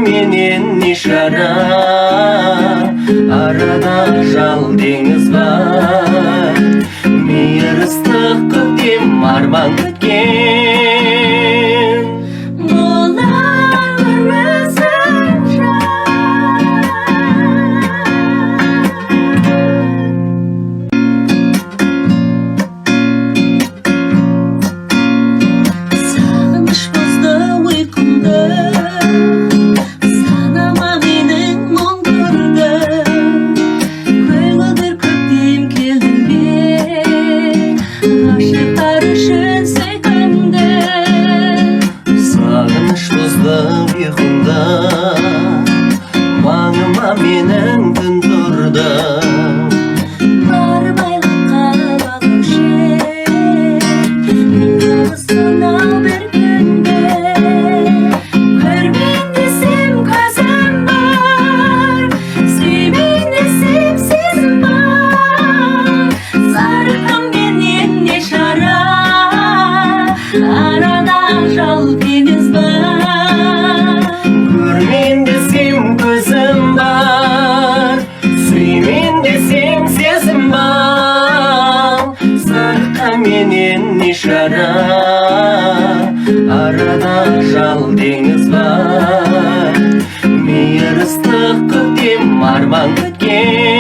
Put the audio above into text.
менен ишара, арада жал деңіз бар. Мейір ыстық көктем арман күткен. Болар өзің сағыныш бұзды ұйқымды, санама менің мұң көрді. Көгілдір көктем келдің бе, ғашықтар үшін сүйкімді. Сағыныш бұзды ұйқымды, маңыма менің түн тұрды. Бармайлыққа бағушы, сонау бір күнде. Көрмен десем көзім бар, сүймен десем сезім бар. Зарқам менен не шара, арада жал теңіз бар. Көрмен десем көзім бар, сүймен десем сезім бар. Сарқа менен ишара, арада жал деңіз бар. Мейір ыстық көктем арман күткен.